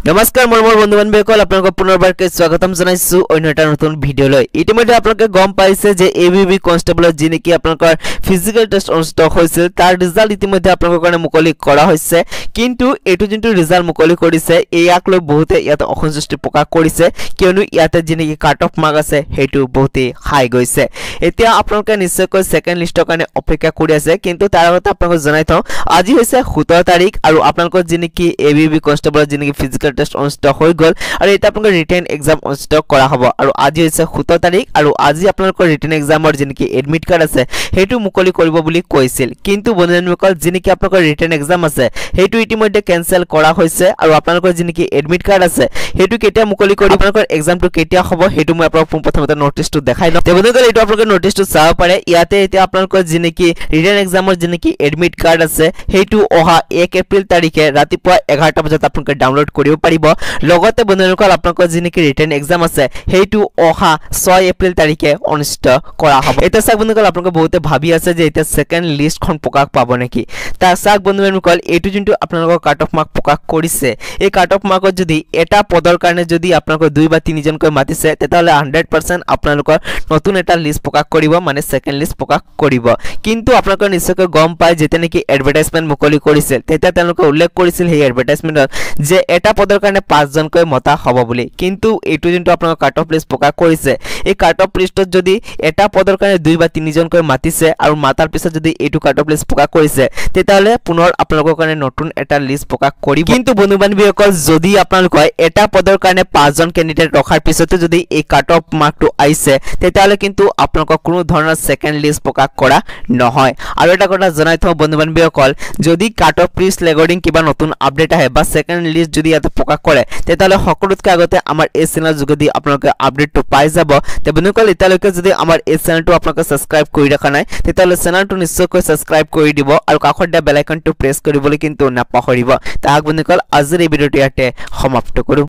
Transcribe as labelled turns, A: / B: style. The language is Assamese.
A: নমস্কাৰ মোৰ বন্ধু বান্ধৱীসকল আপোনালোকক পুনৰবাৰকৈ স্বাগতম জনাইছো অন্য এটা নতুন ভিডিঅলৈ। ইতিমধ্যে আপোনালোকে গম পাইছে যে এবিবি কনষ্টেবলৰ যি নেকি আপোনালোকৰ ফিজিক্যাল টেষ্ট অনুষ্ঠিত হৈছিল তাৰ ৰিজাল্ট ইতিমধ্যে আপোনালোকৰ কাৰণে মুকলি কৰা হৈছে, কিন্তু এটো যোনটো ৰিজাল্ট মুকলি কৰিছে ইয়াক লৈ বহুতে ইয়াত অসন্তুষ্টি প্ৰকাশ কৰিছে, কিয়নো ইয়াতে যি নেকি কাট অফ মাৰ্ক আছে হেতু বহুতে হাই গৈছে। এতিয়া আপোনালোকে নিশ্চয়কৈ সেকেন্ড লিষ্টৰ কাৰণে অপেক্ষা কৰি আছে, কিন্তু তাৰ আগতে আপোনালোকক জনাই থওঁ আজি হৈছে 17 তাৰিখ আৰু আপোনালোকৰ যি নেকি এবিবি কনষ্টেবলৰ যি নেকি ফিজিক্যাল টেষ্ট অনুষ্ঠিত হৈ গল আৰু এটা আপোনালোকৰ ৰিটেন এক্সাম অনুষ্ঠিত কৰা হ'ব। আৰু আজি হৈছে 17 তাৰিখ আৰু আজি আপোনালোকৰ ৰিটেন এক্সামৰ যি নেকি এডমিট কাৰ্ড আছে হেতু মুকলি কৰিব বুলি কৈছিল, কিন্তু বন্ধুসকল যি নেকি আপোনালোকৰ ৰিটেন এক্সাম আছে হেতু ইতিমধ্যে কেনসেল কৰা হৈছে আৰু আপোনালোকৰ যি নেকি এডমিট কাৰ্ড আছে হেতু কেতিয়া মুকলি কৰিব, আপোনালোকৰ এক্সামটো কেতিয়া হ'ব হেতু মই আপোনালোকক প্ৰথমতে নটিছটো দেখাই লওঁ। বন্ধুসকল এইটো আপোনালোকে নটিছটো চাব পাৰে, ইয়াতে এতিয়া আপোনালোকৰ যি নেকি ৰিটেন এক্সামৰ যি নেকি এডমিট কাৰ্ড আছে হেতু অহা 1 এপ্ৰিল তাৰিখে ৰাতিপুৱা 11টা বজাত আপোনালোকে ডাউনলোড কৰিব পাৰিব। লগতে বন্ধুসকল আপোনালোকৰ যি নেকি ৰিটেন এক্সাম আছে হেতু অহা 6 এপ্ৰিল তাৰিখে অনুষ্ঠিত কৰা হ'ব। এটা চাক বন্ধুসকল আপোনালোকে বহুতে ভাবি আছে যে এটা সেকেন্ড লিষ্টখন প্ৰকাশ পাব নেকি। তাৰ চাক বন্ধুসকল এইটো যোনটো আপোনালোকৰ কাট অফ মাৰ্ক প্ৰকাশ কৰিছে এই কাট অফ মাৰ্কত যদি এটা পদৰ কাৰণে যদি আপোনালোকৰ 2 বা 3 জনকৈ মাতিছে তেতিয়াহলে 100% আপোনালোকৰ নতুন এটা লিষ্ট প্ৰকাশ কৰিব, মানে সেকেন্ড লিষ্ট প্ৰকাশ কৰিব। কিন্তু আপোনালোকে নিশ্চয়কৈ গম পায় যেতিয়া নেকি এডভাৰটাইজমেন্ট মুকলি কৰিছিল তেতিয়া তেওঁলোকে উল্লেখ কৰিছিল সেই এডভাৰটাইজমেন্টত যে এটা পদৰ কাৰণে 5 জনকৈ মতা হ'ব বুলি, কিন্তু এইটো যোনটো আপোনালোকৰ কাট অফ লিষ্ট প্ৰকাশ কৰিছে এই কাট অফ লিষ্টত যদি এটা পদৰ কাৰণে 2 বা 3 জনকৈ মাতিছে আৰু মাতাৰ পিছত যদি এইটো কাট অফ লিষ্ট প্ৰকাশ কৰিছে তেতিয়াহলে পুনৰ আপোনালোকৰ কাৰণে নতুন এটা লিষ্ট প্ৰকাশ কৰিব। কিন্তু বন্ধু বান্ধৱীসকল যদি আপোনালোকে এটা পদৰ কাৰণে 5 জন ক্যান্ডিডেট ৰখাৰ পিছতে যদি এই কাট অফ মাৰ্কটো আইছে তেতিয়াহলে কিন্তু আপোনালোকক কোনো ধৰণৰ সেকেন্ড লিষ্ট প্ৰকাশ কৰা নহয়। আৰু এটা কথা জনাই থওঁ বন্ধু বান্ধৱীসকল, যদি কাট অফ লিষ্ট ৰেকৰ্ডিং কিবা নতুন আপডেট আহে বা সেকেন্ড লিষ্ট যদি ইয়াতে প্ৰকাশ কৰে তেতিয়াহলে সকলোতকৈ আগতে আমাৰ এই চেনেল যোগেদি আপোনালোকে আপডেটটো পাই যাব। তে বন্ধুসকল এতিয়ালৈকে যদি আমাৰ এই চেনেলটো আপোনালোকে সাবস্ক্ৰাইব কৰি ৰাখা নাই তেতিয়াহলে চেনেলটো নিশ্চয়কৈ সাবস্ক্ৰাইব কৰি দিব আৰু কাষত দিয়া বেল আইকনটো প্ৰেছ কৰিবলৈ কিন্তু নাপাহৰিব। তাক বন্ধুসকল আজিৰ এই ভিডিঅ'টো ইয়াতে সমাপ্ত কৰো।